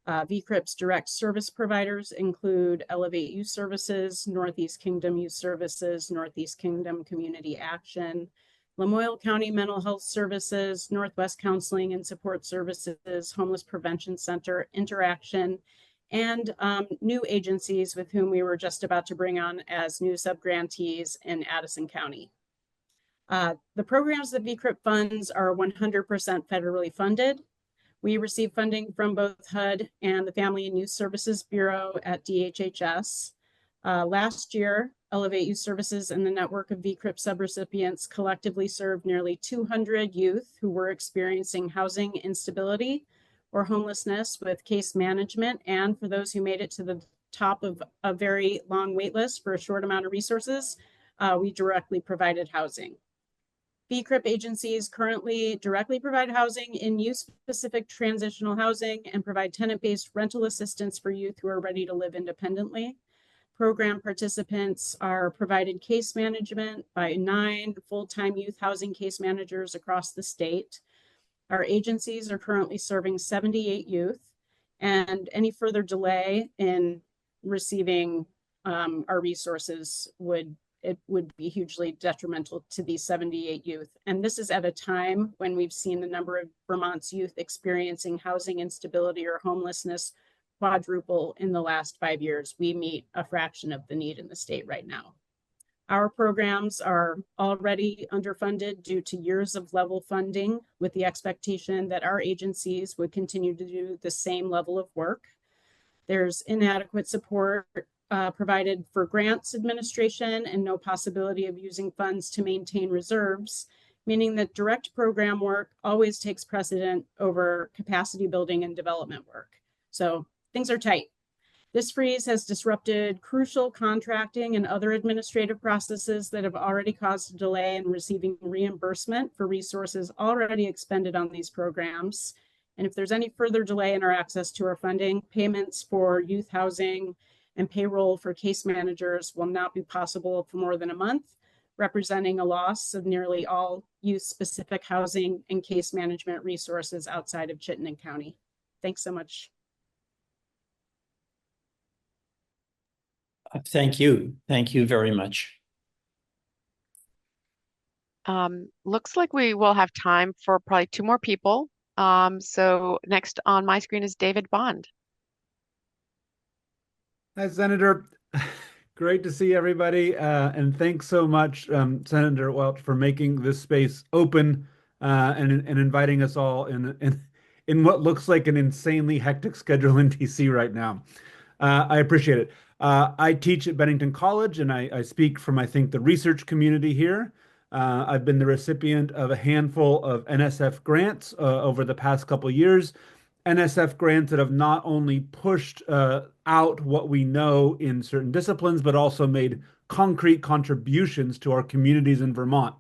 [SPEAKER 16] VCRIP's direct service providers include Elevate Youth Services, Northeast Kingdom Youth Services, Northeast Kingdom Community Action, Lamoille County Mental Health Services, Northwest Counseling and Support Services, Homeless Prevention Center, Interaction, and new agencies with whom we were just about to bring on as new subgrantees in Addison County. The programs that VCRIP funds are 100% federally funded. We receive funding from both HUD and the Family and Youth Services Bureau at DHHS. Last year, Elevate Youth Services and the network of VCRIP subrecipients collectively served nearly 200 youth who were experiencing housing instability or homelessness with case management, and for those who made it to the top of a very long wait list for a short amount of resources, we directly provided housing. VCRIP agencies currently directly provide housing in youth-specific transitional housing and provide tenant-based rental assistance for youth who are ready to live independently. Program participants are provided case management by 9 full-time youth housing case managers across the state. Our agencies are currently serving 78 youth, and any further delay in receiving our resources would be hugely detrimental to these 78 youth. And this is at a time when we've seen the number of Vermont's youth experiencing housing instability or homelessness quadruple in the last 5 years. We meet a fraction of the need in the state right now. Our programs are already underfunded due to years of level funding, with the expectation that our agencies would continue to do the same level of work. There's inadequate support provided for grants administration and no possibility of using funds to maintain reserves, meaning that direct program work always takes precedent over capacity building and development work. So things are tight. This freeze has disrupted crucial contracting and other administrative processes that have already caused a delay in receiving reimbursement for resources already expended on these programs. And if there's any further delay in our access to our funding, payments for youth housing and payroll for case managers will not be possible for more than a month, representing a loss of nearly all youth-specific housing and case management resources outside of Chittenden County. Thanks so much.
[SPEAKER 1] Thank you. Thank you very much.
[SPEAKER 2] Looks like we will have time for probably 2 more people. So next on my screen is David Bond.
[SPEAKER 17] Hi, Senator. Great to see everybody. And thanks so much, Senator Welch, for making this space open and inviting us all in what looks like an insanely hectic schedule in DC right now. I appreciate it. I teach at Bennington College, and I speak from, I think, the research community here. I've been the recipient of a handful of NSF grants over the past couple of years. NSF grants that have not only pushed out what we know in certain disciplines, but also made concrete contributions to our communities in Vermont.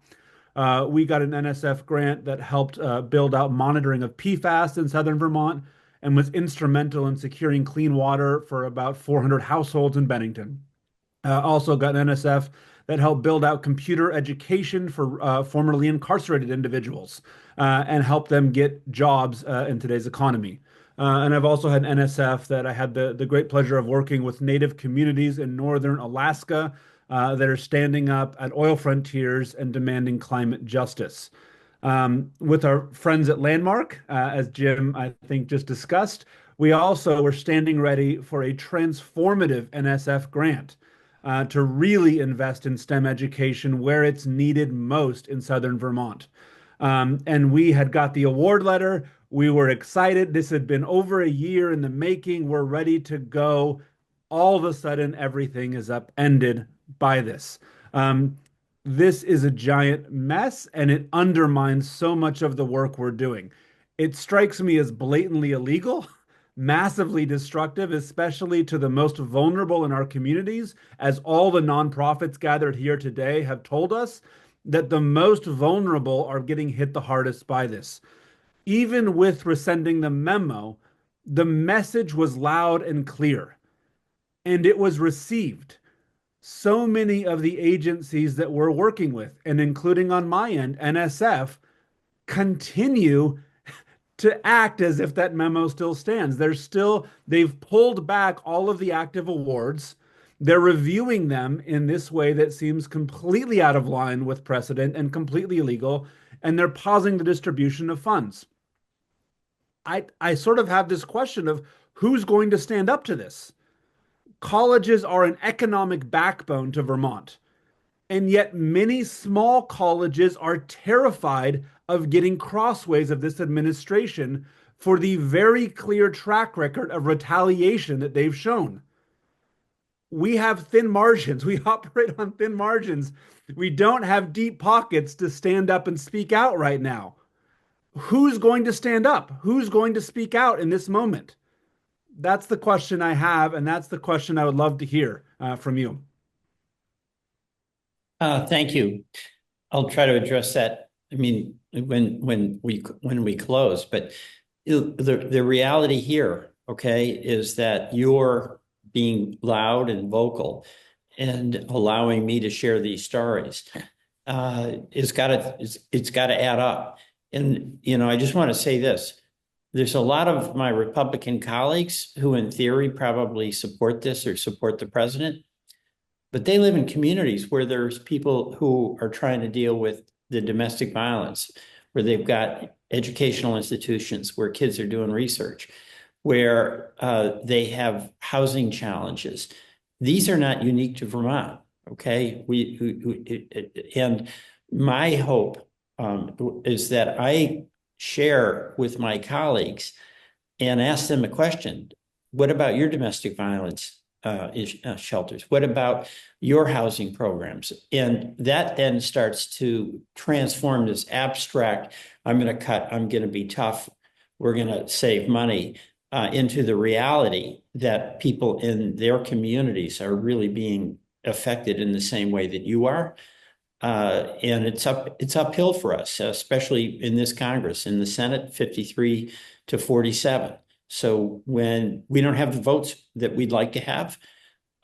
[SPEAKER 17] We got an NSF grant that helped build out monitoring of PFAS in southern Vermont and was instrumental in securing clean water for about 400 households in Bennington. Also got an NSF that helped build out computer education for formerly incarcerated individuals and help them get jobs in today's economy. And I've also had an NSF that I had the great pleasure of working with Native communities in northern Alaska that are standing up at oil frontiers and demanding climate justice. With our friends at Landmark, as Jim, I think, just discussed, we also were standing ready for a transformative NSF grant to really invest in STEM education where it's needed most in southern Vermont. And we had got the award letter. We were excited. This had been over a year in the making. We're ready to go. All of a sudden, everything is upended by this. This is a giant mess, and it undermines so much of the work we're doing. It strikes me as blatantly illegal, massively destructive, especially to the most vulnerable in our communities, as all the nonprofits gathered here today have told us that the most vulnerable are getting hit the hardest by this. Even with rescinding the memo, the message was loud and clear, and it was received. So many of the agencies that we're working with, and including on my end, NSF, continue to act as if that memo still stands. They've pulled back all of the active awards. They're reviewing them in this way that seems completely out of line with precedent and completely illegal, and they're pausing the distribution of funds. I sort of have this question of who's going to stand up to this? Colleges are an economic backbone to Vermont, and yet many small colleges are terrified of getting crossways of this administration for the very clear track record of retaliation that they've shown. We have thin margins. We operate on thin margins. We don't have deep pockets to stand up and speak out right now. Who's going to stand up? Who's going to speak out in this moment? That's the question I have, and that's the question I would love to hear from you.
[SPEAKER 1] Thank you. I'll try to address that. I mean, when we close, but the reality here, okay, is that you're being loud and vocal and allowing me to share these stories. It's got to add up. And I just want to say this. There's a lot of my Republican colleagues who, in theory, probably support this or support the president, but they live in communities where there's people who are trying to deal with the domestic violence, where they've got educational institutions where kids are doing research, where they have housing challenges. These are not unique to Vermont, okay? And my hope is that I share with my colleagues and ask them a question. What about your domestic violence shelters? What about your housing programs? And that then starts to transform this abstract, I'm going to cut, I'm going to be tough, we're going to save money, into the reality that people in their communities are really being affected in the same way that you are. And it's uphill for us, especially in this Congress, in the Senate, 53 to 47. So when we don't have the votes that we'd like to have,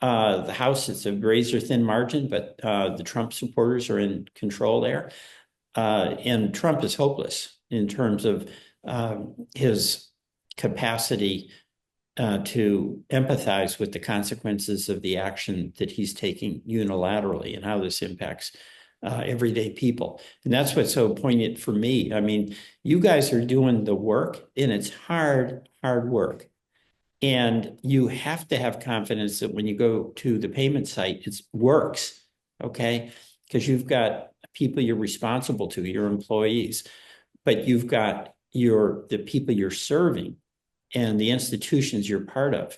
[SPEAKER 1] the House, it's a razor thin margin, but the Trump supporters are in control there. And Trump is hopeless in terms of his capacity to empathize with the consequences of the action that he's taking unilaterally and how this impacts everyday people. And that's what's so poignant for me. I mean, you guys are doing the work, and it's hard work. And you have to have confidence that when you go to the payment site, it works, okay? Because you've got people you're responsible to, your employees, but you've got the people you're serving and the institutions you're part of.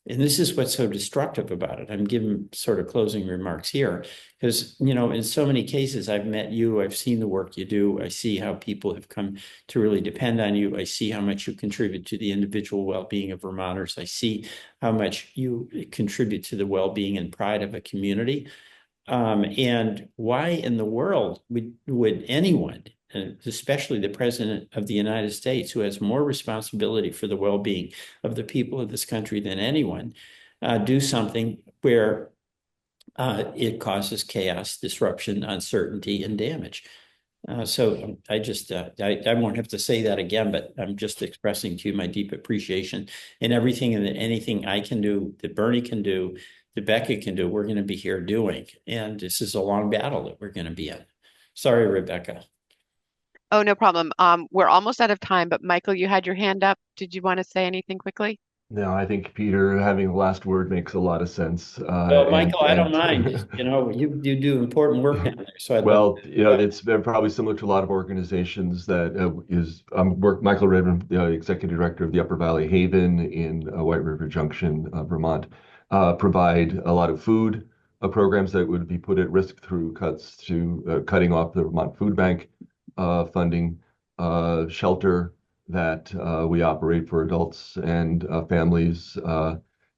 [SPEAKER 1] And this is what's so destructive about it. I'm giving sort of closing remarks here because, in so many cases, I've met you, I've seen the work you do, I see how people have come to really depend on you. I see how much you contribute to the individual well-being of Vermonters. I see how much you contribute to the well-being and pride of a community. And why in the world would anyone, especially the President of the United States, who has more responsibility for the well-being of the people of this country than anyone, do something where it causes chaos, disruption, uncertainty, and damage? So I won't have to say that again, but I'm just expressing to you my deep appreciation, and everything and anything I can do, that Bernie can do, that Becca can do, we're going to be here doing. And this is a long battle that we're going to be in. Sorry, Rebecca.
[SPEAKER 2] Oh, no problem. We're almost out of time, but Michael, you had your hand up. Did you want to say anything quickly?
[SPEAKER 18] No, I think Peter having the last word makes a lot of sense.
[SPEAKER 1] Well, Michael, I don't mind. You do important work down there, so I'd love to.
[SPEAKER 18] It's probably similar to a lot of organizations that Michael Redmond, the executive director of the Upper Valley Haven in White River Junction, Vermont, provide a lot of food programs that would be put at risk through cutting off the Vermont Food Bank funding, shelter that we operate for adults and families,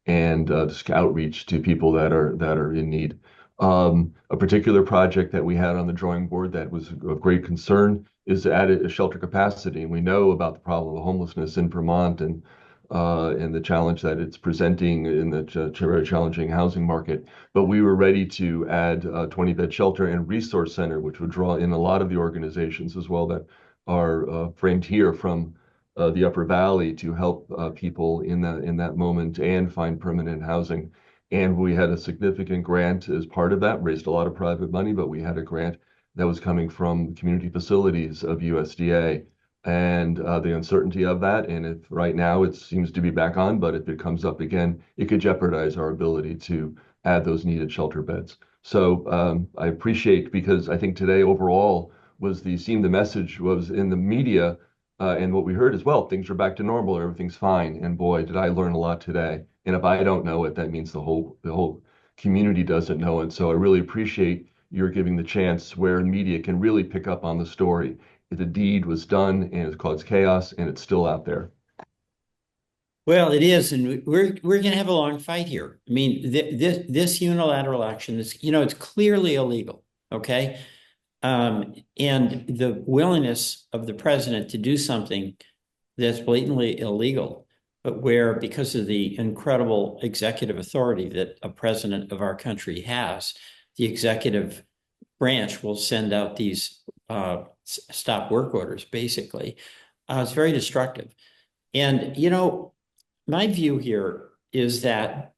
[SPEAKER 18] and just outreach to people that are in need. A particular project that we had on the drawing board that was of great concern is to add a shelter capacity. And we know about the problem of homelessness in Vermont and the challenge that it's presenting in the very challenging housing market. But we were ready to add a 20-bed shelter and resource center, which would draw in a lot of the organizations as well that are framed here from the Upper Valley to help people in that moment and find permanent housing. And we had a significant grant as part of that, raised a lot of private money, but we had a grant that was coming from community facilities of USDA. And the uncertainty of that, and if right now it seems to be back on, but if it comes up again, it could jeopardize our ability to add those needed shelter beds. So I appreciate, because I think today overall the message was in the media, and what we heard as well, things are back to normal, everything's fine. And boy, did I learn a lot today. And if I don't know it, that means the whole community doesn't know it. So I really appreciate your giving the chance where media can really pick up on the story. The deed was done and it caused chaos, and it's still out there.
[SPEAKER 1] Well, it is, and we're going to have a long fight here. I mean, this unilateral action is, it's clearly illegal. Okay. And the willingness of the president to do something that's blatantly illegal, but where, because of the incredible executive authority that a president of our country has, the executive branch will send out these stop work orders, basically. It's very destructive. And, my view here is that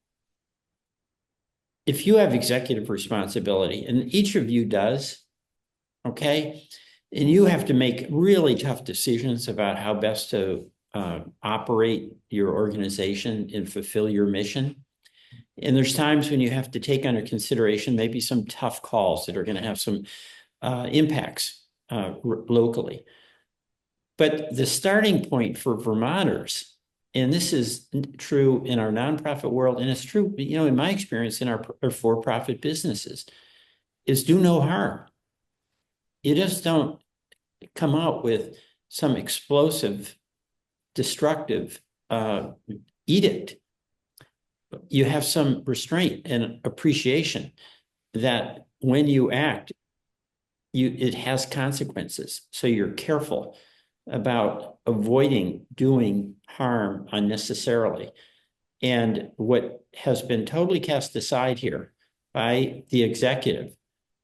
[SPEAKER 1] if you have executive responsibility, and each of you does, okay, and you have to make really tough decisions about how best to operate your organization and fulfill your mission. And there's times when you have to take under consideration maybe some tough calls that are going to have some impacts locally. But the starting point for Vermonters, and this is true in our nonprofit world, and it's true, in my experience in our for-profit businesses, is do no harm. You just don't come out with some explosive, destructive edict. You have some restraint and appreciation that when you act, it has consequences. So you're careful about avoiding doing harm unnecessarily. And what has been totally cast aside here by the executive, in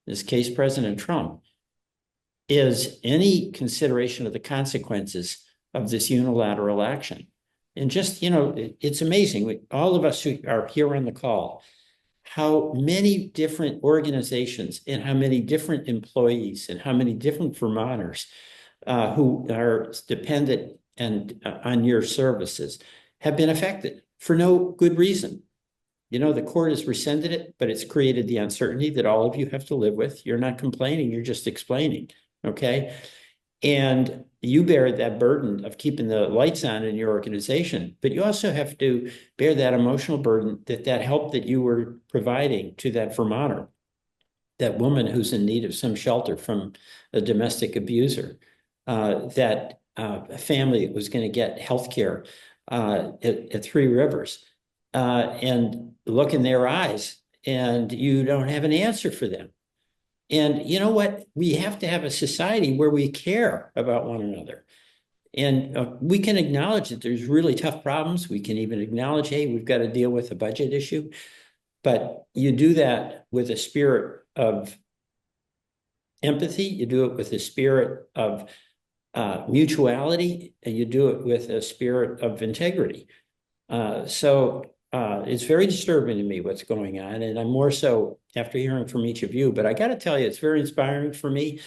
[SPEAKER 1] this case, President Trump, is any consideration of the consequences of this unilateral action. And just, it's amazing, all of us who are here on the call, how many different organizations and how many different employees and how many different Vermonters who are dependent and on your services have been affected for no good reason. The court has rescinded it, but it's created the uncertainty that all of you have to live with. You're not complaining, you're just explaining, okay? And you bear that burden of keeping the lights on in your organization, but you also have to bear that emotional burden that help that you were providing to that Vermonter, that woman who's in need of some shelter from a domestic abuser, that family that was going to get health care at Three Rivers, and look in their eyes and you don't have an answer for them. And you know what? We have to have a society where we care about one another. And we can acknowledge that there's really tough problems. We can even acknowledge, hey, we've got to deal with a budget issue. But you do that with a spirit of empathy. You do it with a spirit of mutuality, and you do it with a spirit of integrity. So it's very disturbing to me what's going on, and I'm more so after hearing from each of you. But I got to tell you, it's very inspiring for me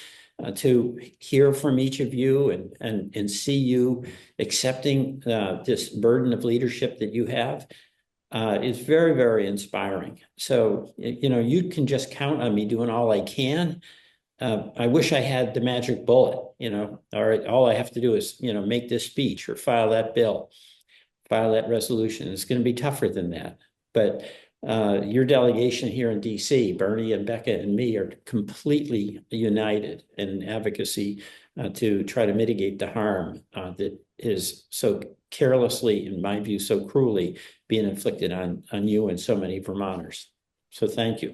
[SPEAKER 1] to hear from each of you and see you accepting this burden of leadership that you have. Is very, very inspiring. So, you know, you can just count on me doing all I can. I wish I had the magic bullet, you know, all I have to do is, you know, make this speech or file that bill, file that resolution. It's going to be tougher than that. But your delegation here in DC, Bernie and Becca and me, are completely united in advocacy to try to mitigate the harm that is so carelessly, in my view, so cruelly being inflicted on you and so many Vermonters. So thank you.